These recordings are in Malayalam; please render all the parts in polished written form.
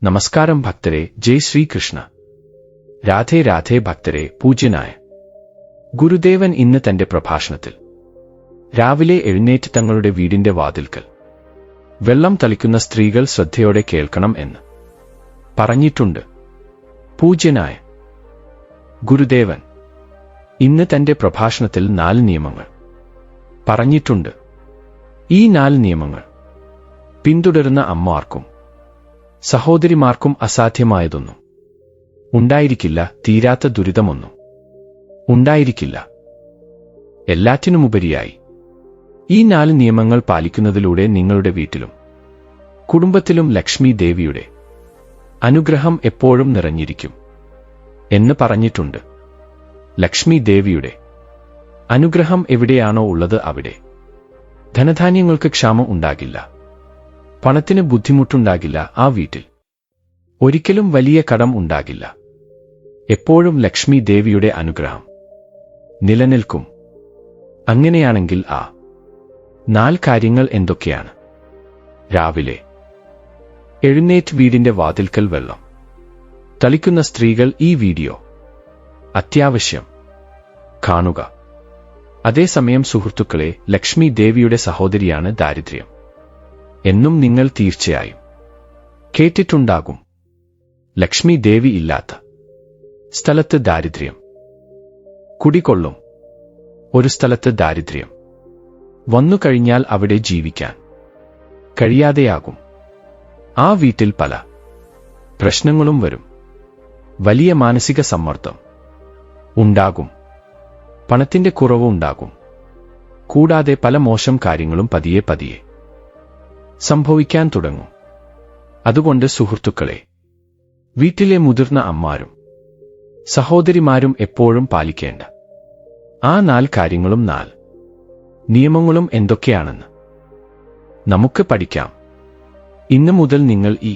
നമസ്കാരം ഭക്തരെ, ജയ് ശ്രീകൃഷ്ണ. രാധേ രാധേ ഭക്തരെ, പൂജ്യനായ ഗുരുദേവൻ ഇന്ന് തന്റെ പ്രഭാഷണത്തിൽ രാവിലെ എഴുന്നേറ്റ് തങ്ങളുടെ വീടിന്റെ വാതിൽക്കൽ വെള്ളം തളിക്കുന്ന സ്ത്രീകൾ ശ്രദ്ധയോടെ കേൾക്കണം എന്ന് പറഞ്ഞിട്ടുണ്ട്. പൂജ്യനായ ഗുരുദേവൻ ഇന്ന് തന്റെ പ്രഭാഷണത്തിൽ 4 നിയമങ്ങൾ പറഞ്ഞിട്ടുണ്ട്. ഈ 4 നിയമങ്ങൾ പിന്തുടരുന്ന അമ്മമാർക്കും സഹോദരിമാർക്കും അസാധ്യമായതൊന്നും ഉണ്ടായിരിക്കില്ല, തീരാത്ത ദുരിതമൊന്നും ഉണ്ടായിരിക്കില്ല. എല്ലാറ്റിനുമുപരിയായി ഈ 4 നിയമങ്ങൾ പാലിക്കുന്നതിലൂടെ നിങ്ങളുടെ വീട്ടിലും കുടുംബത്തിലും ലക്ഷ്മി ദേവിയുടെ അനുഗ്രഹം എപ്പോഴും നിറഞ്ഞിരിക്കും എന്ന് പറഞ്ഞിട്ടുണ്ട്. ലക്ഷ്മി ദേവിയുടെ അനുഗ്രഹം എവിടെയാണോ ഉള്ളത് അവിടെ ധനധാന്യങ്ങൾക്ക് ക്ഷാമം ഉണ്ടാകില്ല, പണത്തിന് ബുദ്ധിമുട്ടുണ്ടാകില്ല, ആ വീട്ടിൽ ഒരിക്കലും വലിയ കടം ഉണ്ടാകില്ല. എപ്പോഴും ലക്ഷ്മി ദേവിയുടെ അനുഗ്രഹം നിലനിൽക്കും. അങ്ങനെയാണെങ്കിൽ ആ 4 കാര്യങ്ങൾ എന്തൊക്കെയാണ്? രാവിലെ എഴുന്നേറ്റ് വീടിന്റെ വാതിൽക്കൽ വെള്ളം തളിക്കുന്ന സ്ത്രീകൾ ഈ വീഡിയോ അത്യാവശ്യം കാണുക. അതേസമയം സുഹൃത്തുക്കളെ, ലക്ഷ്മി ദേവിയുടെ സഹോദരിയാണ് ദാരിദ്ര്യം എന്നും നിങ്ങൾ തീർച്ചയായും കേട്ടിട്ടുണ്ടാകും. ലക്ഷ്മി ദേവി ഇല്ലാത്ത സ്ഥലത്ത് ദാരിദ്ര്യം കുടികൊള്ളും. ഒരു സ്ഥലത്ത് ദാരിദ്ര്യം വന്നുകഴിഞ്ഞാൽ അവിടെ ജീവിക്കാൻ കഴിയാതെയാകും. ആ വീട്ടിൽ പല പ്രശ്നങ്ങളും വരും. വലിയ മാനസിക സമ്മർദ്ദം ഉണ്ടാകും, പണത്തിന്റെ കുറവ് ഉണ്ടാകും, കൂടാതെ പല മോശം കാര്യങ്ങളും പതിയെ പതിയെ സംഭവിക്കാൻ തുടങ്ങും. അതുകൊണ്ട് സുഹൃത്തുക്കളെ, വീട്ടിലെ മുതിർന്ന അമ്മമാരും സഹോദരിമാരും എപ്പോഴും പാലിക്കേണ്ട ആ 4 കാര്യങ്ങളും 4 നിയമങ്ങളും എന്തൊക്കെയാണെന്ന് നമുക്ക് പഠിക്കാം. ഇന്നു മുതൽ നിങ്ങൾ ഈ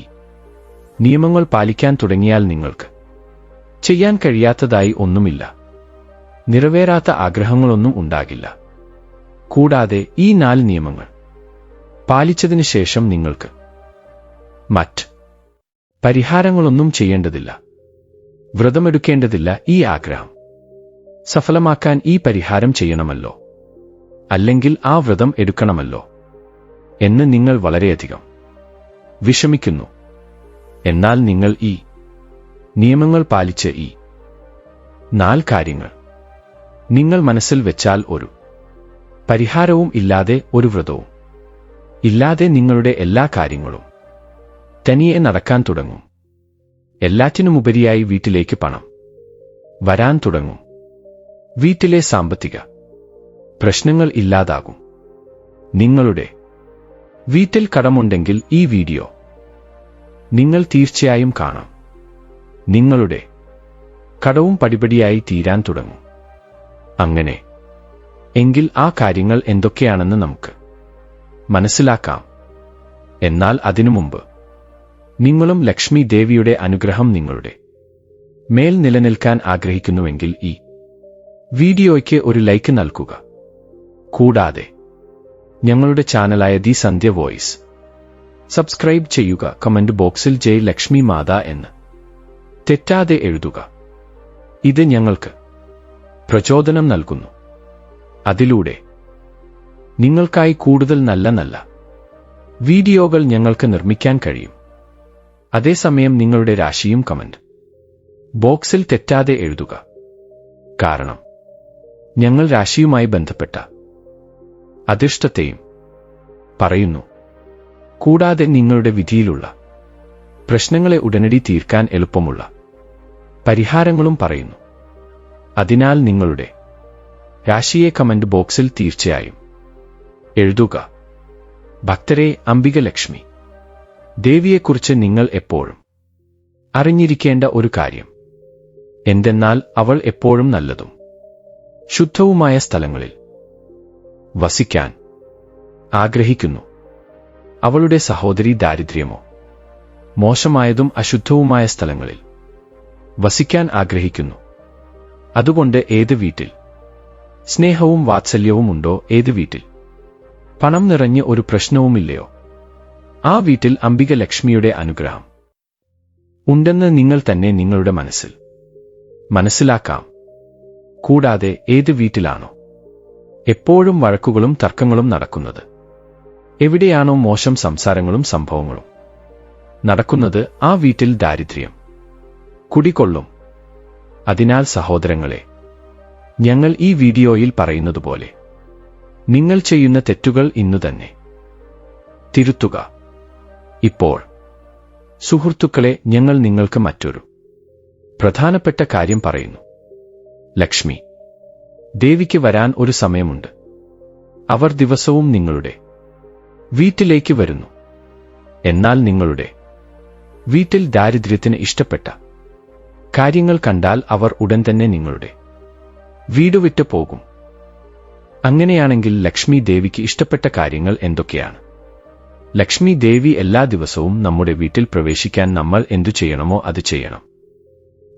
നിയമങ്ങൾ പാലിക്കാൻ തുടങ്ങിയാൽ നിങ്ങൾക്ക് ചെയ്യാൻ കഴിയാത്തതായി ഒന്നുമില്ല, നിറവേറാത്ത ആഗ്രഹങ്ങളൊന്നും ഉണ്ടാകില്ല. കൂടാതെ ഈ 4 നിയമങ്ങൾ പാലിച്ചതിനു ശേഷം നിങ്ങൾക്ക് മറ്റ് പരിഹാരങ്ങളൊന്നും ചെയ്യേണ്ടതില്ല, വ്രതമെടുക്കേണ്ടതില്ല. ഈ ആഗ്രഹം സഫലമാക്കാൻ ഈ പരിഹാരം ചെയ്യണമല്ലോ, അല്ലെങ്കിൽ ആ വ്രതം എടുക്കണമല്ലോ എന്ന് നിങ്ങൾ വളരെയധികം വിഷമിക്കുന്നു. എന്നാൽ നിങ്ങൾ ഈ നിയമങ്ങൾ പാലിച്ച് ഈ 4 കാര്യങ്ങൾ നിങ്ങൾ മനസ്സിൽ വെച്ചാൽ ഒരു പരിഹാരവും ഇല്ലാതെ, ഒരു വ്രതവും ഇല്ലാതെ നിങ്ങളുടെ എല്ലാ കാര്യങ്ങളും തനിയെ നടക്കാൻ തുടങ്ങും. എല്ലാറ്റിനുമുപരിയായി വീട്ടിലേക്ക് പണം വരാൻ തുടങ്ങും. വീട്ടിലെ സാമ്പത്തിക പ്രശ്നങ്ങൾ ഇല്ലാതാകും. നിങ്ങളുടെ വീട്ടിൽ കടമുണ്ടെങ്കിൽ ഈ വീഡിയോ നിങ്ങൾ തീർച്ചയായും കാണാം. നിങ്ങളുടെ കടവും പടിപടിയായി തീരാൻ തുടങ്ങും. അങ്ങനെ എങ്കിൽ ആ കാര്യങ്ങൾ എന്തൊക്കെയാണെന്ന് നമുക്ക് മനസ്സിലാക്കാം. എന്നാൽ അതിനു മുമ്പ് നിങ്ങളും ലക്ഷ്മി ദേവിയുടെ അനുഗ്രഹം നിങ്ങളുടെ മേൽ നിലനിൽക്കാൻ ആഗ്രഹിക്കുന്നുവെങ്കിൽ ഈ വീഡിയോയ്ക്ക് ഒരു ലൈക്ക് നൽകുക. കൂടാതെ ഞങ്ങളുടെ ചാനലായ ദി സന്ധ്യ വോയിസ് സബ്സ്ക്രൈബ് ചെയ്യുക. കമന്റ് ബോക്സിൽ ജയ് ലക്ഷ്മി മാതാ എന്ന് തെറ്റാതെ എഴുതുക. ഇത് ഞങ്ങൾക്ക് പ്രചോദനം നൽകുന്നു. അതിലൂടെ നിങ്ങൾക്കായി കൂടുതൽ നല്ല വീഡിയോകൾ ഞങ്ങൾക്ക് നിർമ്മിക്കാൻ കഴിയും. അതേസമയം നിങ്ങളുടെ രാശിയും കമന്റ് ബോക്സിൽ തെറ്റാതെ എഴുതുക. കാരണം ഞങ്ങൾ രാശിയുമായി ബന്ധപ്പെട്ട അധിഷ്ഠത്തെയും പറയുന്നു. കൂടാതെ നിങ്ങളുടെ വിധിയിലുള്ള പ്രശ്നങ്ങളെ ഉടനടി തീർക്കാൻ എളുപ്പമുള്ള പരിഹാരങ്ങളും പറയുന്നു. അതിനാൽ നിങ്ങളുടെ രാശിയെ കമന്റ് ബോക്സിൽ തീർച്ചയായും എഴുതുക. ഭക്തരെ, അംബിക ലക്ഷ്മി ദേവിയെക്കുറിച്ച് നിങ്ങൾ എപ്പോഴും അറിഞ്ഞിരിക്കേണ്ട ഒരു കാര്യം എന്തെന്നാൽ അവൾ എപ്പോഴും നല്ലതും ശുദ്ധവുമായ സ്ഥലങ്ങളിൽ വസിക്കാൻ ആഗ്രഹിക്കുന്നു. അവളുടെ സഹോദരി ദാരിദ്ര്യമോ മോശമായതും അശുദ്ധവുമായ സ്ഥലങ്ങളിൽ വസിക്കാൻ ആഗ്രഹിക്കുന്നു. അതുകൊണ്ട് ഏത് വീട്ടിൽ സ്നേഹവും വാത്സല്യവും ഉണ്ടോ, ഏത് വീട്ടിൽ പണം നിറഞ്ഞ് ഒരു പ്രശ്നവുമില്ലയോ, ആ വീട്ടിൽ അംബിക ലക്ഷ്മിയുടെ അനുഗ്രഹം ഉണ്ടെന്ന് നിങ്ങൾ തന്നെ നിങ്ങളുടെ മനസ്സിൽ മനസ്സിലാക്കാം. കൂടാതെ ഏത് വീട്ടിലാണോ എപ്പോഴും വഴക്കുകളും തർക്കങ്ങളും നടക്കുന്നത്, എവിടെയാണോ മോശം സംസാരങ്ങളും സംഭവങ്ങളും നടക്കുന്നത്, ആ വീട്ടിൽ ദാരിദ്ര്യം കുടികൊള്ളും. അതിനാൽ സഹോദരങ്ങളെ, ഞങ്ങൾ ഈ വീഡിയോയിൽ പറയുന്നതുപോലെ നിങ്ങൾ ചെയ്യുന്ന തെറ്റുകൾ ഇന്നുതന്നെ തിരുത്തുക. ഇപ്പോൾ സുഹൃത്തുക്കളെ, ഞങ്ങൾ നിങ്ങൾക്ക് മറ്റൊരു പ്രധാനപ്പെട്ട കാര്യം പറയുന്നു. ലക്ഷ്മി ദേവിക്ക് വരാൻ ഒരു സമയമുണ്ട്. അവർ ദിവസവും നിങ്ങളുടെ വീട്ടിലേക്ക് വരുന്നു. എന്നാൽ നിങ്ങളുടെ വീട്ടിൽ ദാരിദ്ര്യത്തിന് ഇഷ്ടപ്പെട്ട കാര്യങ്ങൾ കണ്ടാൽ അവർ ഉടൻ തന്നെ നിങ്ങളുടെ വീട് വിട്ടു പോകും. അങ്ങനെയാണെങ്കിൽ ലക്ഷ്മി ദേവിക്ക് ഇഷ്ടപ്പെട്ട കാര്യങ്ങൾ എന്തൊക്കെയാണ്? ലക്ഷ്മി ദേവി എല്ലാ ദിവസവും നമ്മുടെ വീട്ടിൽ പ്രവേശിക്കാൻ നമ്മൾ എന്തു ചെയ്യണമോ അത് ചെയ്യണം.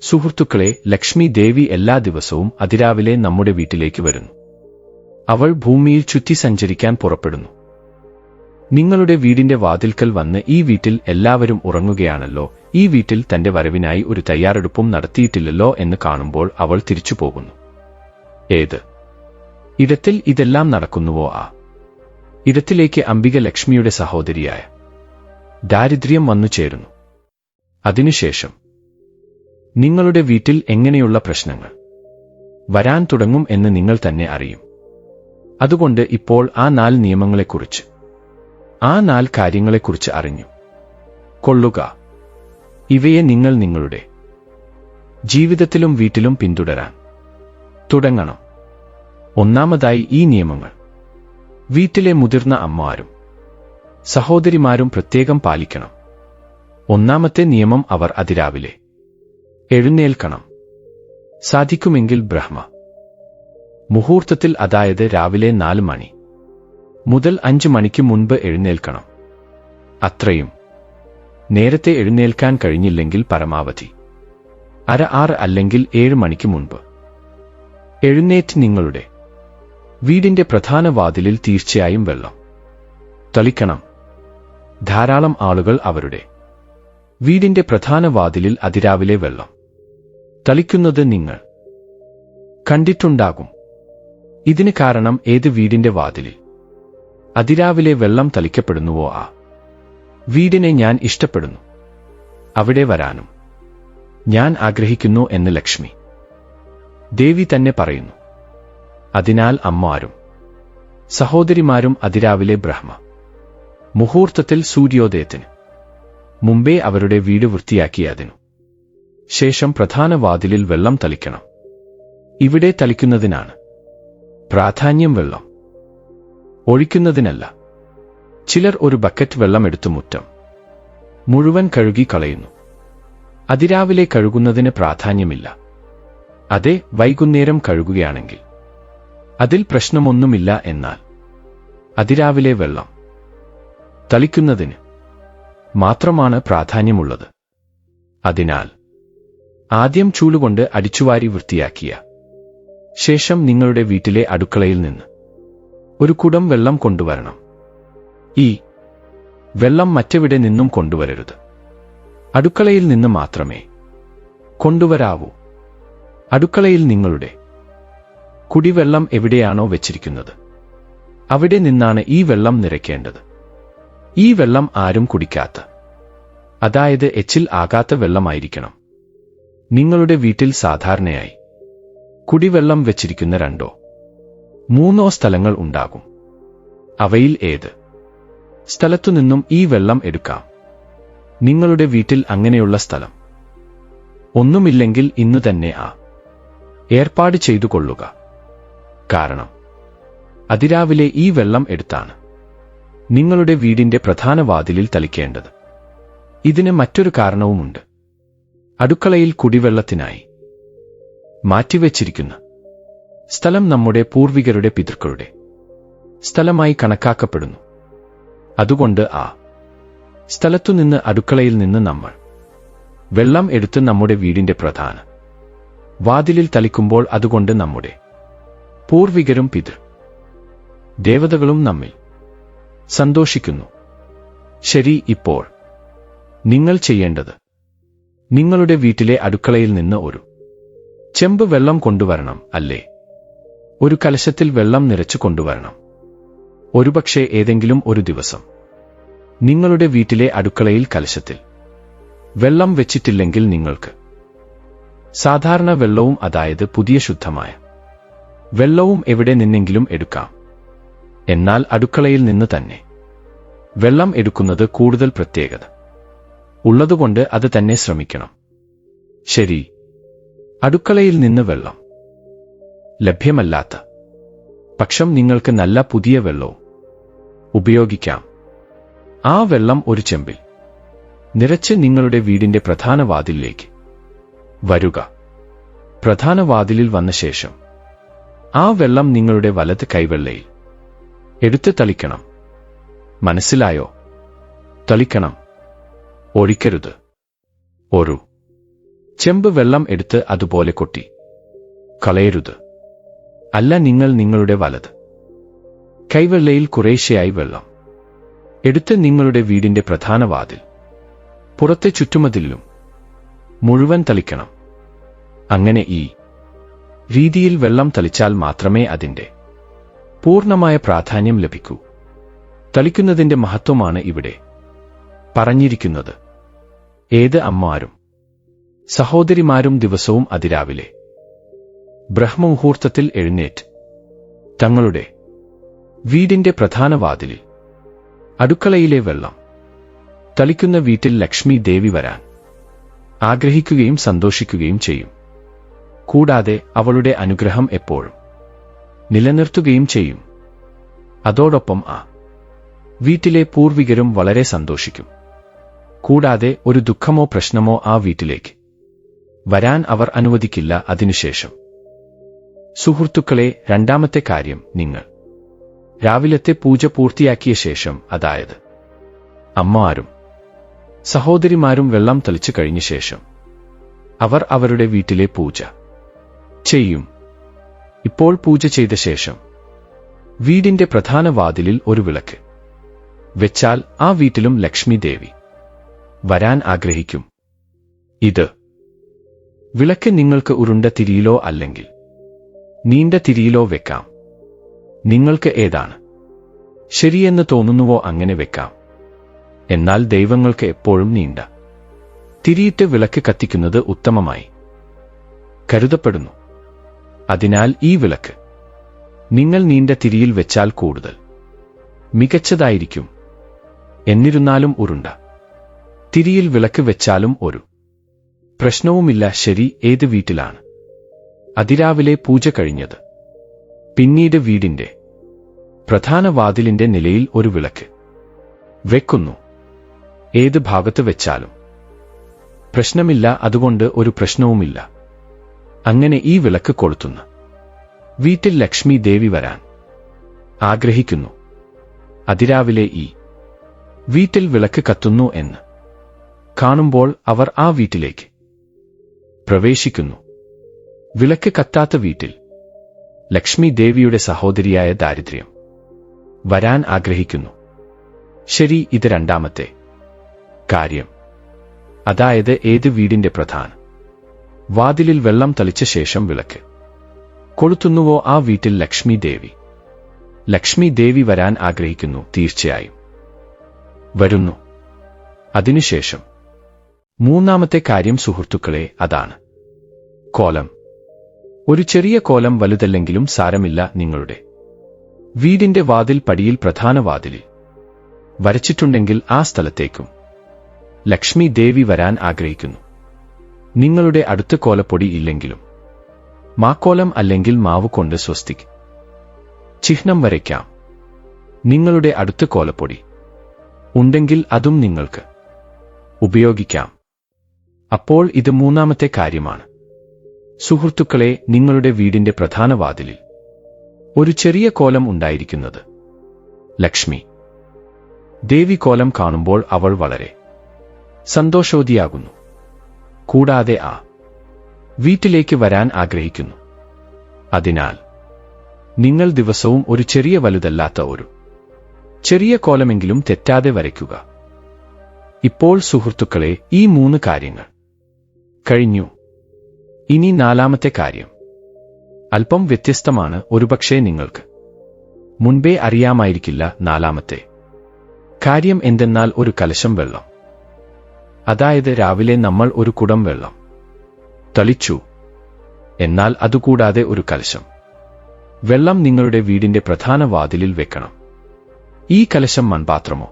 സുഹൃത്തുക്കളെ, ലക്ഷ്മി ദേവി എല്ലാ ദിവസവും അതിരാവിലെ നമ്മുടെ വീട്ടിലേക്ക് വരുന്നു. അവൾ ഭൂമിയിൽ ചുറ്റി സഞ്ചരിക്കാൻ പുറപ്പെടുന്നു. നിങ്ങളുടെ വീടിന്റെ വാതിൽക്കൽ വന്ന് ഈ വീട്ടിൽ എല്ലാവരും ഉറങ്ങുകയാണല്ലോ, ഈ വീട്ടിൽ തന്റെ വരവിനായി ഒരു തയ്യാറെടുപ്പും നടത്തിയിട്ടില്ലല്ലോ എന്ന് കാണുമ്പോൾ അവൾ തിരിച്ചു പോകുന്നു. ഏത് ഇടത്തിൽ ഇതെല്ലാം നടക്കുന്നുവോ ആ ഇടത്തിലേക്ക് അംബിക ലക്ഷ്മിയുടെ സഹോദരിയായ ദാരിദ്ര്യം വന്നു ചേരുന്നു. അതിനുശേഷം നിങ്ങളുടെ വീട്ടിൽ എങ്ങനെയുള്ള പ്രശ്നങ്ങൾ വരാൻ തുടങ്ങും എന്ന് നിങ്ങൾ തന്നെ അറിയും. അതുകൊണ്ട് ഇപ്പോൾ ആ 4 നിയമങ്ങളെക്കുറിച്ച്, ആ 4 കാര്യങ്ങളെക്കുറിച്ച് അറിഞ്ഞു കൊള്ളുക. ഇവയെ നിങ്ങൾ നിങ്ങളുടെ ജീവിതത്തിലും വീട്ടിലും പിന്തുടരാൻ തുടങ്ങണം. ഒന്നാമതായി, ഈ നിയമങ്ങൾ വീട്ടിലെ മുതിർന്ന അമ്മമാരും സഹോദരിമാരും പ്രത്യേകം പാലിക്കണം. ഒന്നാമത്തെ നിയമം, അവർ അതിരാവിലെ എഴുന്നേൽക്കണം. സാധിക്കുമെങ്കിൽ ബ്രഹ്മ മുഹൂർത്തത്തിൽ, അതായത് രാവിലെ 4 മണി മുതൽ 5 മണിക്ക് മുൻപ് എഴുന്നേൽക്കണം. അത്രയും നേരത്തെ എഴുന്നേൽക്കാൻ കഴിഞ്ഞില്ലെങ്കിൽ പരമാവധി 5:30 അല്ലെങ്കിൽ 7 മണിക്ക് മുൻപ് എഴുന്നേറ്റ് നിങ്ങളുടെ വീടിന്റെ പ്രധാന വാതിലിൽ തീർച്ചയായും വെള്ളം തളിക്കണം. ധാരാളം ആളുകൾ അവരുടെ വീടിന്റെ പ്രധാന വാതിലിൽ അതിരാവിലെ വെള്ളം തളിക്കുന്നത് നിങ്ങൾ കണ്ടിട്ടുണ്ടാകും. ഇതിന് കാരണം, ഏത് വീടിന്റെ വാതിലിൽ അതിരാവിലെ വെള്ളം തളിക്കപ്പെടുന്നുവോ ആ വീടിനെ ഞാൻ ഇഷ്ടപ്പെടുന്നു, അവിടെ വരാനും ഞാൻ ആഗ്രഹിക്കുന്നു എന്ന് ലക്ഷ്മി ദേവി തന്നെ പറയുന്നു. അതിനാൽ അമ്മമാരും സഹോദരിമാരും അതിരാവിലെ ബ്രഹ്മ മുഹൂർത്തത്തിൽ സൂര്യോദയത്തിന് മുമ്പേ അവരുടെ വീട് വൃത്തിയാക്കി അതിനു ശേഷം പ്രധാന വാതിലിൽ വെള്ളം തളിക്കണം. ഇവിടെ തളിക്കുന്നതിനാണ് പ്രാധാന്യം, വെള്ളം ഒഴിക്കുന്നതിനല്ല. ചിലർ ഒരു ബക്കറ്റ് വെള്ളം എടുത്തു മുറ്റം മുഴുവൻ കഴുകി കളയുന്നു. അതിരാവിലെ കഴുകുന്നതിന് പ്രാധാന്യമില്ല. അതെ, വൈകുന്നേരം കഴുകുകയാണെങ്കിൽ അതിൽ പ്രശ്നമൊന്നുമില്ല. എന്നാൽ അതിരാവിലെ വെള്ളം തളിക്കുന്നതിന് മാത്രമാണ് പ്രാധാന്യമുള്ളത്. അതിനാൽ ആദ്യം ചൂലുകൊണ്ട് അടിച്ചുവാരി വൃത്തിയാക്കിയ ശേഷം നിങ്ങളുടെ വീട്ടിലെ അടുക്കളയിൽ നിന്ന് ഒരു കുടം വെള്ളം കൊണ്ടുവരണം. ഈ വെള്ളം മറ്റെവിടെ നിന്നും കൊണ്ടുവരരുത്. അടുക്കളയിൽ നിന്ന് മാത്രമേ കൊണ്ടുവരാവൂ. അടുക്കളയിൽ നിങ്ങളുടെ കുടിവെള്ളം എവിടെയാണോ വെച്ചിരിക്കുന്നത് അവിടെ നിന്നാണ് ഈ വെള്ളം നിറയ്ക്കേണ്ടത്. ഈ വെള്ളം ആരും കുടിക്കാത്ത, അതായത് എച്ചിൽ ആകാത്ത വെള്ളമായിരിക്കണം. നിങ്ങളുടെ വീട്ടിൽ സാധാരണയായി കുടിവെള്ളം വെച്ചിരിക്കുന്ന 2 or 3 സ്ഥലങ്ങൾ ഉണ്ടാകും. അവയിൽ ഏത് സ്ഥലത്തുനിന്നും ഈ വെള്ളം എടുക്കാം. നിങ്ങളുടെ വീട്ടിൽ അങ്ങനെയുള്ള സ്ഥലം ഒന്നുമില്ലെങ്കിൽ ഇന്നു തന്നെ ആ ഏർപ്പാട് ചെയ്തു കൊള്ളുക. കാരണം അതിരാവിലെ ഈ വെള്ളം എടുത്താണ് നിങ്ങളുടെ വീടിന്റെ പ്രധാന വാതിലിൽ തളിക്കേണ്ടത്. ഇതിന് മറ്റൊരു കാരണവുമുണ്ട്. അടുക്കളയിൽ കുടിവെള്ളത്തിനായി മാറ്റിവെച്ചിരിക്കുന്ന സ്ഥലം നമ്മുടെ പൂർവികരുടെ പിതൃക്കളുടെ സ്ഥലമായി കണക്കാക്കപ്പെടുന്നു. അതുകൊണ്ട് ആ സ്ഥലത്തുനിന്ന്, അടുക്കളയിൽ നിന്ന് നമ്മൾ വെള്ളം എടുത്ത് നമ്മുടെ വീടിന്റെ പ്രധാന വാതിലിൽ തളിക്കുമ്പോൾ അതുകൊണ്ട് നമ്മുടെ പൂർവികരും പിതൃ ദേവതകളും നമ്മിൽ സന്തോഷിക്കുന്നു. ശരി, ഇപ്പോൾ നിങ്ങൾ ചെയ്യേണ്ടത് നിങ്ങളുടെ വീട്ടിലെ അടുക്കളയിൽ നിന്ന് ഒരു ചെമ്പ് വെള്ളം കൊണ്ടുവരണം, അല്ലേ? ഒരു കലശത്തിൽ വെള്ളം നിറച്ചു കൊണ്ടുവരണം. ഒരുപക്ഷെ ഏതെങ്കിലും ഒരു ദിവസം നിങ്ങളുടെ വീട്ടിലെ അടുക്കളയിൽ കലശത്തിൽ വെള്ളം വെച്ചിട്ടില്ലെങ്കിൽ നിങ്ങൾക്ക് സാധാരണ വെള്ളവും, അതായത് പുതിയ ശുദ്ധമായ വെള്ളവും എവിടെ നിന്നെങ്കിലും എടുക്കാം. എന്നാൽ അടുക്കളയിൽ നിന്ന് തന്നെ വെള്ളം എടുക്കുന്നത് കൂടുതൽ പ്രത്യേകത ഉള്ളതുകൊണ്ട് അത് തന്നെ ശ്രമിക്കണം. ശരി, അടുക്കളയിൽ നിന്ന് വെള്ളം ലഭ്യമല്ലാത്ത പക്ഷം നിങ്ങൾക്ക് നല്ല പുതിയ വെള്ളവും ഉപയോഗിക്കാം. ആ വെള്ളം ഒരു ചെമ്പിൽ നിറച്ച് നിങ്ങളുടെ വീടിന്റെ പ്രധാന വാതിലിലേക്ക് വരുക. പ്രധാന വാതിലിൽ വന്ന ശേഷം ആ വെള്ളം നിങ്ങളുടെ വലത് കൈവെള്ളയിൽ എടുത്ത് തളിക്കണം. മനസ്സിലായോ? തളിക്കണം, ഒഴിക്കരുത്. ഒരു ചെമ്പ് വെള്ളം എടുത്ത് അതുപോലെ കൊട്ടി കളയരുത്. അല്ല, നിങ്ങൾ നിങ്ങളുടെ വലത് കൈവെള്ളയിൽ കുറേശ്ശെയായി വെള്ളം എടുത്ത് നിങ്ങളുടെ വീടിന്റെ പ്രധാന വാതിൽ, പുറത്തെ ചുറ്റുമതിലും മുഴുവൻ തളിക്കണം. അങ്ങനെ ഈ രീതിയിൽ വെള്ളം തളിച്ചാൽ മാത്രമേ അതിന്റെ പൂർണ്ണമായ പ്രാധാന്യം ലഭിക്കൂ. തളിക്കുന്നതിന്റെ മഹത്വമാണ് ഇവിടെ പറഞ്ഞിരിക്കുന്നത്. ഏത് അമ്മമാരും സഹോദരിമാരും ദിവസവും അതിരാവിലെ ബ്രഹ്മമുഹൂർത്തത്തിൽ എഴുന്നേറ്റ് തങ്ങളുടെ വീടിന്റെ പ്രധാന വാതിലിൽ അടുക്കളയിലെ വെള്ളം തളിക്കുന്ന വീട്ടിൽ ലക്ഷ്മി ദേവി വരാൻ ആഗ്രഹിക്കുകയും സന്തോഷിക്കുകയും ചെയ്യും. കൂടാതെ അവളുടെ അനുഗ്രഹം എപ്പോഴും നിലനിർത്തുകയും ചെയ്യും. അതോടൊപ്പം ആ വീട്ടിലെ പൂർവികരും വളരെ സന്തോഷിക്കും. കൂടാതെ ഒരു ദുഃഖമോ പ്രശ്നമോ ആ വീട്ടിലേക്ക് വരാൻ അവർ അനുവദിക്കില്ല. അതിനുശേഷം സുഹൃത്തുക്കളെ, രണ്ടാമത്തെ കാര്യം, നിങ്ങൾ രാവിലത്തെ പൂജ പൂർത്തിയാക്കിയ ശേഷം, അതായത് അമ്മമാരും സഹോദരിമാരും വെള്ളം തളിച്ചു കഴിഞ്ഞ ശേഷം അവർ അവരുടെ വീട്ടിലെ പൂജ ചെയ്യും. ഇപ്പോൾ പൂജ ചെയ്ത ശേഷം വീടിന്റെ പ്രധാന വാതിലിൽ ഒരു വിളക്ക് വെച്ചാൽ ആ വീട്ടിലും ലക്ഷ്മി ദേവി വരാൻ ആഗ്രഹിക്കും. ഇത് വിളക്ക് നിങ്ങൾക്ക് ഉരുണ്ട തിരിയിലോ അല്ലെങ്കിൽ നീണ്ട തിരിയിലോ വെക്കാം. നിങ്ങൾക്ക് ഏതാണ് ശരിയെന്ന് തോന്നുന്നുവോ അങ്ങനെ വെക്കാം. എന്നാൽ ദൈവങ്ങൾക്ക് എപ്പോഴും നീണ്ട തിരിയിട്ട് വിളക്ക് കത്തിക്കുന്നത് ഉത്തമമായി കരുതപ്പെടുന്നു. അതിനാൽ ഈ വിളക്ക് നിങ്ങൾ നീണ്ട തിരിയിൽ വെച്ചാൽ കൂടുതൽ മികച്ചതായിരിക്കും. എന്നിരുന്നാലും ഉരുണ്ട തിരിയിൽ വിളക്ക് വെച്ചാലും ഒരു പ്രശ്നവുമില്ല. ശരി, ഏത് വീട്ടിലാണ് അതിരാവിലെ പൂജ കഴിഞ്ഞത്? പിന്നീട് വീടിന്റെ പ്രധാന വാതിലിന്റെ നിലയിൽ ഒരു വിളക്ക് വെക്കുന്നു. ഏത് ഭാഗത്ത് വെച്ചാലും പ്രശ്നമില്ല. അതുകൊണ്ട് ഒരു പ്രശ്നവുമില്ല. അങ്ങനെ ഈ വിളക്ക് കൊളുത്തുന്ന വീട്ടിൽ ലക്ഷ്മി ദേവി വരാൻ ആഗ്രഹിക്കുന്നു. അതിരാവിലെ ഈ വീട്ടിൽ വിളക്ക് കത്തുന്നു എന്ന് കാണുമ്പോൾ അവർ ആ വീട്ടിലേക്ക് പ്രവേശിക്കുന്നു. വിളക്ക് കത്താത്ത വീട്ടിൽ ലക്ഷ്മി ദേവിയുടെ സഹോദരിയായ ദാരിദ്ര്യം വരാൻ ആഗ്രഹിക്കുന്നു. ശരി, ഇത് രണ്ടാമത്തെ കാര്യം. അതായത് ഏത് വീടിന്റെ പ്രധാന വാതിലിൽ വെള്ളം തളിച്ച ശേഷം വിളക്ക് കൊളുത്തുന്നുവോ ആ വീട്ടിൽ ലക്ഷ്മി ദേവി വരാൻ ആഗ്രഹിക്കുന്നു. തീർച്ചയായും വരുന്നു. അതിനുശേഷം മൂന്നാമത്തെ കാര്യം സുഹൃത്തുക്കളെ, അതാണ് കോലം. ഒരു ചെറിയ കോലം, വലുതല്ലെങ്കിലും സാരമില്ല, നിങ്ങളുടെ വീടിന്റെ വാതിൽ പടിയിൽ പ്രധാന വാതിലിൽ വരച്ചിട്ടുണ്ടെങ്കിൽ ആ സ്ഥലത്തേക്കും ലക്ഷ്മി ദേവി വരാൻ ആഗ്രഹിക്കുന്നു. നിങ്ങളുടെ അടുത്ത് കോലപ്പൊടി ഇല്ലെങ്കിലും മാക്കോലം അല്ലെങ്കിൽ മാവ് കൊണ്ട് സ്വസ്തിക് ചിഹ്നം വരയ്ക്കാം. നിങ്ങളുടെ അടുത്ത് കോലപ്പൊടി ഉണ്ടെങ്കിൽ അതും നിങ്ങൾക്ക് ഉപയോഗിക്കാം. അപ്പോൾ ഇത് മൂന്നാമത്തെ കാര്യമാണ്. സുഹൃത്തുക്കളെ, നിങ്ങളുടെ വീടിന്റെ പ്രധാന വാതിലിൽ ഒരു ചെറിയ കോലം ഉണ്ടായിരിക്കുന്നത് ലക്ഷ്മി ദേവി കോലം കാണുമ്പോൾ അവൾ വളരെ സന്തോഷവതിയാകുന്നു. കൂടാതെ ആ വീട്ടിലേക്ക് വരാൻ ആഗ്രഹിക്കുന്നു. അതിനാൽ നിങ്ങൾ ദിവസവും ഒരു ചെറിയ, വലുതല്ലാത്ത ഒരു ചെറിയ കോലമെങ്കിലും തെറ്റാതെ വരയ്ക്കുക. ഇപ്പോൾ സുഹൃത്തുക്കളെ, ഈ മൂന്ന് കാര്യങ്ങൾ കഴിഞ്ഞു. ഇനി നാലാമത്തെ കാര്യം അല്പം വ്യത്യസ്തമാണ്. ഒരുപക്ഷേ നിങ്ങൾക്ക് മുൻപേ അറിയാമായിരിക്കില്ല. നാലാമത്തെ കാര്യം എന്തെന്നാൽ ഒരു കലശം വെള്ളം. അതായത് രാവിലെ നമ്മൾ ഒരു കുടം വെള്ളം തളിച്ചു. എന്നാൽ അതുകൂടാതെ ഒരു കലശം വെള്ളം നിങ്ങളുടെ വീടിന്റെ പ്രധാന വാതിലിൽ വെക്കണം. ഈ കലശം മൺപാത്രമോ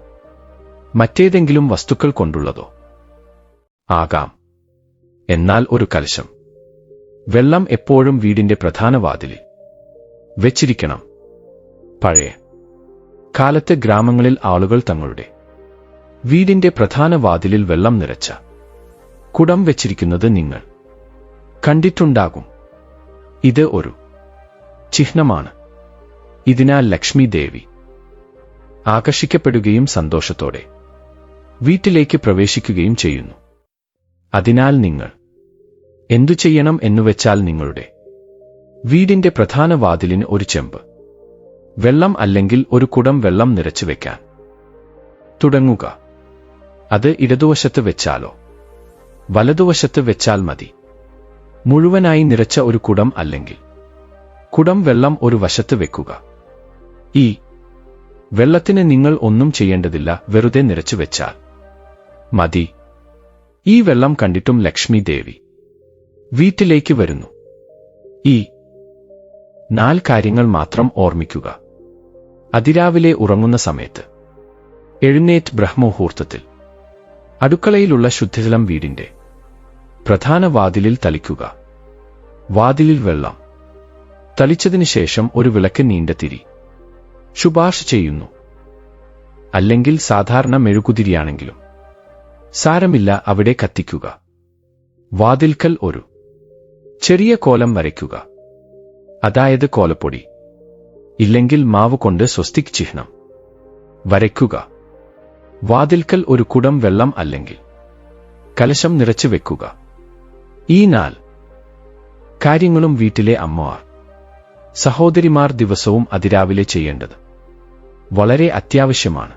മറ്റേതെങ്കിലും വസ്തുക്കൾ കൊണ്ടുള്ളതോ ആകാം. എന്നാൽ ഒരു കലശം വെള്ളം എപ്പോഴും വീടിന്റെ പ്രധാന വാതിലിൽ വെച്ചിരിക്കണം. പഴയ കാലത്ത് ഗ്രാമങ്ങളിൽ ആളുകൾ തങ്ങളുടെ വീടിന്റെ പ്രധാന വാതിലിൽ വെള്ളം നിറച്ച കുടം വെച്ചിരിക്കുന്നത് നിങ്ങൾ കണ്ടിട്ടുണ്ടാകും. ഇത് ഒരു ചിഹ്നമാണ്. ഇതിനാൽ ലക്ഷ്മി ദേവി ആകർഷിക്കപ്പെടുകയും സന്തോഷത്തോടെ വീട്ടിലേക്ക് പ്രവേശിക്കുകയും ചെയ്യുന്നു. അതിനാൽ നിങ്ങൾ എന്തു ചെയ്യണം എന്നുവെച്ചാൽ നിങ്ങളുടെ വീടിന്റെ പ്രധാന വാതിലിന് ഒരു ചെമ്പ് വെള്ളം അല്ലെങ്കിൽ ഒരു കുടം വെള്ളം നിറച്ചു വെക്കാൻ തുടങ്ങുക. അത് ഇടതുവശത്ത് വെച്ചാലോ വലതുവശത്ത് വെച്ചാൽ മതി. മുഴുവനായി നിറച്ച ഒരു കുടം അല്ലെങ്കിൽ കുടം വെള്ളം ഒരു വശത്ത് വെക്കുക. ഈ വെള്ളത്തിന് നിങ്ങൾ ഒന്നും ചെയ്യേണ്ടതില്ല, വെറുതെ നിറച്ചു വെച്ചാൽ മതി. ഈ വെള്ളം കണ്ടിട്ടും ലക്ഷ്മി ദേവി വീട്ടിലേക്ക് വരുന്നു. ഈ 4 കാര്യങ്ങൾ മാത്രം ഓർമ്മിക്കുക. അതിരാവിലെ ഉറങ്ങുന്ന സമയത്ത് എഴുന്നേറ്റ് ബ്രഹ്മമുഹൂർത്തത്തിൽ അടുക്കളയിലുള്ള ശുദ്ധജലം വീടിന്റെ പ്രധാന വാതിലിൽ തളിക്കുക. വാതിലിൽ വെള്ളം തളിച്ചതിനു ശേഷം ഒരു വിളക്ക് നീണ്ട തിരി ശുപാർശ ചെയ്യുന്നു. അല്ലെങ്കിൽ സാധാരണ മെഴുകുതിരിയാണെങ്കിലും സാരമില്ല, അവിടെ കത്തിക്കുക. വാതിൽക്കൽ ഒരു ചെറിയ കോലം വരയ്ക്കുക. അതായത് കോലപ്പൊടി ഇല്ലെങ്കിൽ മാവ് കൊണ്ട് സ്വസ്തിക് ചിഹ്നം വരയ്ക്കുക. വാതിൽക്കൽ ഒരു കുടം വെള്ളം അല്ലെങ്കിൽ കലശം നിറച്ചു വെക്കുക. ഈ 4 കാര്യങ്ങളും വീട്ടിലെ അമ്മമാർ സഹോദരിമാർ ദിവസവും അതിരാവിലെ ചെയ്യേണ്ടത് വളരെ അത്യാവശ്യമാണ്.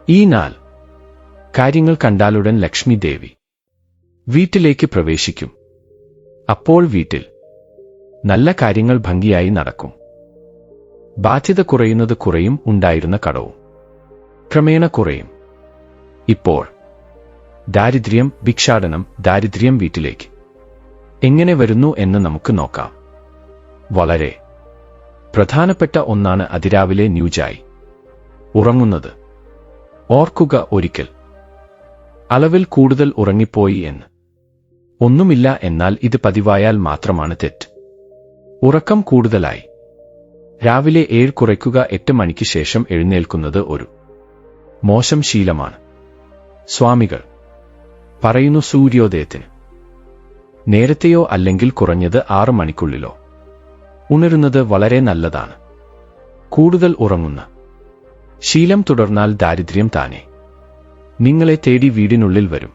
ഈ 4 കാര്യങ്ങൾ കണ്ടാലുടൻ ലക്ഷ്മി ദേവി വീട്ടിലേക്ക് പ്രവേശിക്കും. അപ്പോൾ വീട്ടിൽ നല്ല കാര്യങ്ങൾ ഭംഗിയായി നടക്കും. ബാധ്യത കുറയുന്നത് കുറയും, ഉണ്ടായിരുന്ന കടവും ക്രമേണ കുറയും. ഇപ്പോൾ ദാരിദ്ര്യം, ഭിക്ഷാടനം, ദാരിദ്ര്യം വീട്ടിലേക്ക് എങ്ങനെ വരുന്നു എന്ന് നമുക്ക് നോക്കാം. വളരെ പ്രധാനപ്പെട്ട ഒന്നാണ് അതിരാവിലെ ന്യൂജായി ഉറങ്ങുന്നത്. ഓർക്കുക, ഒരിക്കൽ അളവിൽ കൂടുതൽ ഉറങ്ങിപ്പോയി എന്ന് ഒന്നുമില്ല, എന്നാൽ ഇത് പതിവായാൽ മാത്രമാണ് തെറ്റ്. ഉറക്കം കൂടുതലായി രാവിലെ 7 കുറയ്ക്കുക. 8 മണിക്ക് ശേഷം എഴുന്നേൽക്കുന്നത് ഒരു മോശം ശീലമാണ്. സ്വാമികൾ പറയുന്നു, സൂര്യോദയത്തിന് നേരത്തെയോ അല്ലെങ്കിൽ കുറഞ്ഞത് 6 മണിക്കുള്ളിലോ ഉണരുന്നത് വളരെ നല്ലതാണ്. കൂടുതൽ ഉറങ്ങുന്ന ശീലം തുടർന്നാൽ ദാരിദ്ര്യം താനെ നിങ്ങളെ തേടി വീടിനുള്ളിൽ വരും.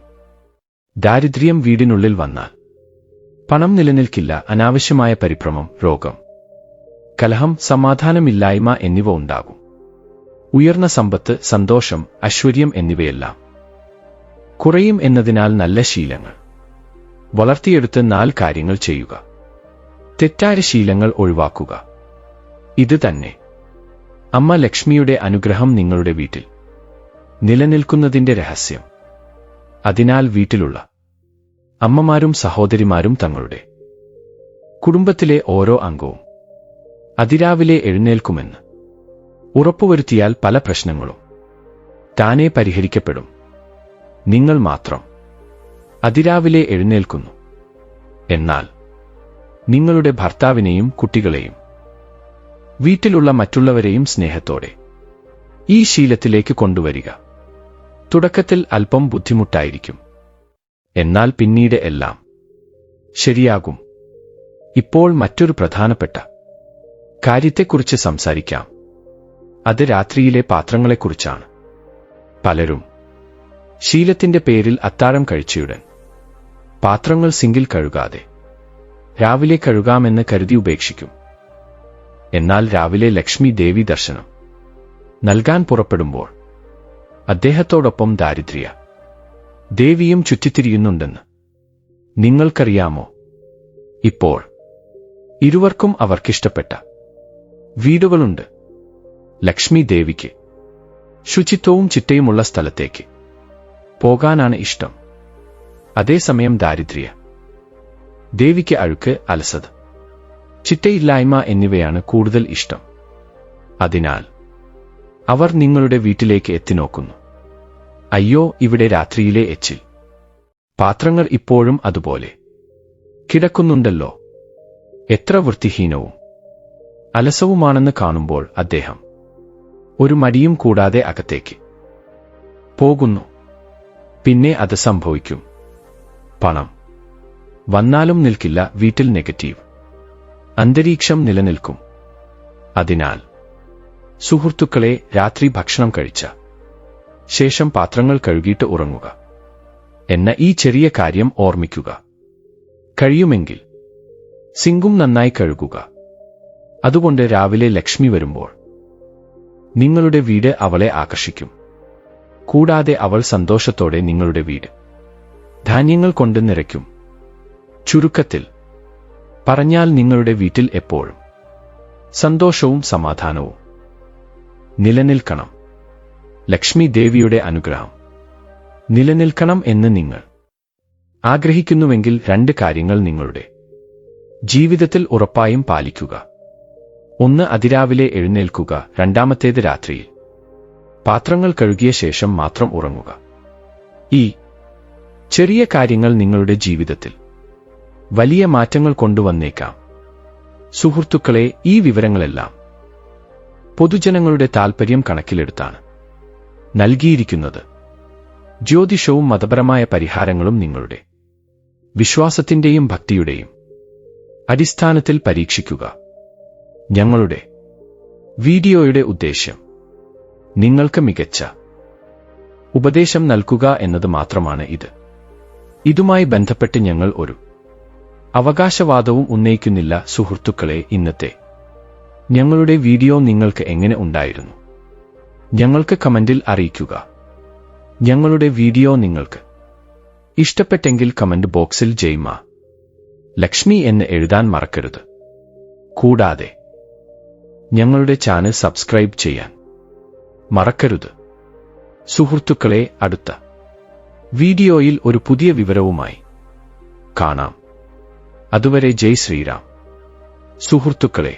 ദാരിദ്ര്യം വീടിനുള്ളിൽ വന്നാൽ പണം നിലനിൽക്കില്ല. അനാവശ്യമായ പരിഭ്രമം, രോഗം, കലഹം, സമാധാനമില്ലായ്മ എന്നിവ ഉണ്ടാകും. ഉയർന്ന സമ്പത്ത്, സന്തോഷം, ഐശ്വര്യം എന്നിവയെല്ലാം കുറയും. എന്നതിനാൽ നല്ല ശീലങ്ങൾ വളർത്തിയെടുത്ത് 4 കാര്യങ്ങൾ ചെയ്യുക. തെറ്റായ ശീലങ്ങൾ ഒഴിവാക്കുക. ഇത് തന്നെ അമ്മ ലക്ഷ്മിയുടെ അനുഗ്രഹം നിങ്ങളുടെ വീട്ടിൽ നിലനിൽക്കുന്നതിന്റെ രഹസ്യം. അതിനാൽ വീട്ടിലുള്ള അമ്മമാരും സഹോദരിമാരും തങ്ങളുടെ കുടുംബത്തിലെ ഓരോ അംഗവും അതിരാവിലെ എഴുന്നേൽക്കുമെന്ന് ഉറപ്പുവരുത്തിയാൽ പല പ്രശ്നങ്ങളും താനെ പരിഹരിക്കപ്പെടും. നിങ്ങൾ മാത്രം അതിരാവിലെ എഴുന്നേൽക്കുന്നു. എന്നാൽ നിങ്ങളുടെ ഭർത്താവിനെയും കുട്ടികളെയും വീട്ടിലുള്ള മറ്റുള്ളവരെയും സ്നേഹത്തോടെ ഈ ശീലത്തിലേക്ക് കൊണ്ടുവരിക. തുടക്കത്തിൽ അല്പം ബുദ്ധിമുട്ടായിരിക്കും, എന്നാൽ പിന്നീട് എല്ലാം ശരിയാകും. ഇപ്പോൾ മറ്റൊരു പ്രധാനപ്പെട്ട കാര്യത്തെക്കുറിച്ച് സംസാരിക്കാം. അത് രാത്രിയിലെ പാത്രങ്ങളെക്കുറിച്ചാണ്. പലരും ശീലത്തിന്റെ പേരിൽ അത്താഴം കഴിച്ചയുടൻ പാത്രങ്ങൾ സിങ്കിൽ കഴുകാതെ രാവിലെ കഴുകാമെന്ന് കരുതി ഉപേക്ഷിക്കും. എന്നാൽ രാവിലെ ലക്ഷ്മി ദേവി ദർശനം നൽകാൻ പുറപ്പെടുമ്പോൾ അദ്ദേഹത്തോടൊപ്പം ദാരിദ്ര്യ ദേവിയും ചുറ്റിത്തിരിയുന്നുണ്ടെന്ന് നിങ്ങൾക്കറിയാമോ, ഇപ്പോൾ ഇരുവർക്കും അവർക്കിഷ്ടപ്പെട്ട വീടുകളുണ്ട്. ലക്ഷ്മി ദേവിക്ക് ശുചിത്വവും ചിട്ടയുമുള്ള സ്ഥലത്തേക്ക് പോകാനാണ് ഇഷ്ടം. അതേസമയം ദാരിദ്ര്യ ദേവിക്ക് അഴുക്ക്, അലസത, ചിട്ടയില്ലായ്മ എന്നിവയാണ് കൂടുതൽ ഇഷ്ടം. അതിനാൽ അവർ നിങ്ങളുടെ വീട്ടിലേക്ക് എത്തിനോക്കുന്നു. അയ്യോ, ഇവിടെ രാത്രിയിലെ എച്ചിൽ പാത്രങ്ങൾ ഇപ്പോഴും അതുപോലെ കിടക്കുന്നുണ്ടല്ലോ, എത്ര വൃത്തിഹീനവും അലസവുമാണെന്ന് കാണുമ്പോൾ അദ്ദേഹം ഒരു മടിയും കൂടാതെ അകത്തേക്ക് പോകുന്നു. പിന്നെ അത് സംഭവിക്കും. പണം വന്നാലും നിൽക്കില്ല. വീട്ടിൽ നെഗറ്റീവ് അന്തരീക്ഷം നിലനിൽക്കും. അതിനാൽ സുഹൃത്തുക്കളെ, രാത്രി ഭക്ഷണം കഴിച്ച ശേഷം പാത്രങ്ങൾ കഴുകിയിട്ട് ഉറങ്ങുക എന്ന ഈ ചെറിയ കാര്യം ഓർമ്മിക്കുക. കഴിയുമെങ്കിൽ സിങ്കും നന്നായി കഴുകുക. അതുകൊണ്ട് രാവിലെ ലക്ഷ്മി വരുമ്പോൾ നിങ്ങളുടെ വീട് അവളെ ആകർഷിക്കും. കൂടാതെ അവൾ സന്തോഷത്തോടെ നിങ്ങളുടെ വീട് ധാന്യങ്ങൾ കൊണ്ട് നിറയ്ക്കും. ചുരുക്കത്തിൽ പറഞ്ഞാൽ, നിങ്ങളുടെ വീട്ടിൽ എപ്പോഴും സന്തോഷവും സമാധാനവും നിലനിൽക്കണം. ലക്ഷ്മി ദേവിയുടെ അനുഗ്രഹം നിലനിൽക്കണം എന്ന് നിങ്ങൾ ആഗ്രഹിക്കുന്നുവെങ്കിൽ 2 കാര്യങ്ങൾ നിങ്ങളുടെ ജീവിതത്തിൽ ഉറപ്പായും പാലിക്കുക. 1. അതിരാവിലെ എഴുന്നേൽക്കുക. 2. രാത്രിയിൽ പാത്രങ്ങൾ കഴുകിയ ശേഷം മാത്രം ഉറങ്ങുക. ഈ ചെറിയ കാര്യങ്ങൾ നിങ്ങളുടെ ജീവിതത്തിൽ വലിയ മാറ്റങ്ങൾ കൊണ്ടുവന്നേക്കാം. സുഹൃത്തുക്കളെ, ഈ വിവരങ്ങളെല്ലാം പൊതുജനങ്ങളുടെ താൽപ്പര്യം കണക്കിലെടുത്താണ് നൽകിയിരിക്കുന്നത്. ജ്യോതിഷവും മതപരമായ പരിഹാരങ്ങളും നിങ്ങളുടെ വിശ്വാസത്തിന്റെയും ഭക്തിയുടെയും അടിസ്ഥാനത്തിൽ പരീക്ഷിക്കുക. ഞങ്ങളുടെ വീഡിയോയുടെ ഉദ്ദേശ്യം നിങ്ങൾക്ക് മികച്ച ഉപദേശം നൽകുക എന്നത് മാത്രമാണ്. ഇതുമായി ബന്ധപ്പെട്ട് ഞങ്ങൾ ഒരു അവകാശവാദവും ഉന്നയിക്കുന്നില്ല. സുഹൃത്തുക്കളെ, ഇന്നത്തെ ഞങ്ങളുടെ വീഡിയോ നിങ്ങൾക്ക് എങ്ങനെ ഉണ്ടായിരുന്നു? ഞങ്ങൾക്ക് കമന്റിൽ അറിയിക്കുക. ഞങ്ങളുടെ വീഡിയോ നിങ്ങൾക്ക് ഇഷ്ടപ്പെട്ടെങ്കിൽ കമന്റ് ബോക്സിൽ ജയ് മാ ലക്ഷ്മി എന്ന് എഴുതാൻ മറക്കരുത്. കൂടാതെ ഞങ്ങളുടെ ചാനൽ സബ്സ്ക്രൈബ് ചെയ്യാൻ മറക്കരുത്. സുഹൃത്തുക്കളെ, അടുത്ത വീഡിയോയിൽ ഒരു പുതിയ വിവരവുമായി കാണാം. അതുവരെ ജയ് ശ്രീറാം. സുഹൃത്തുക്കളെ.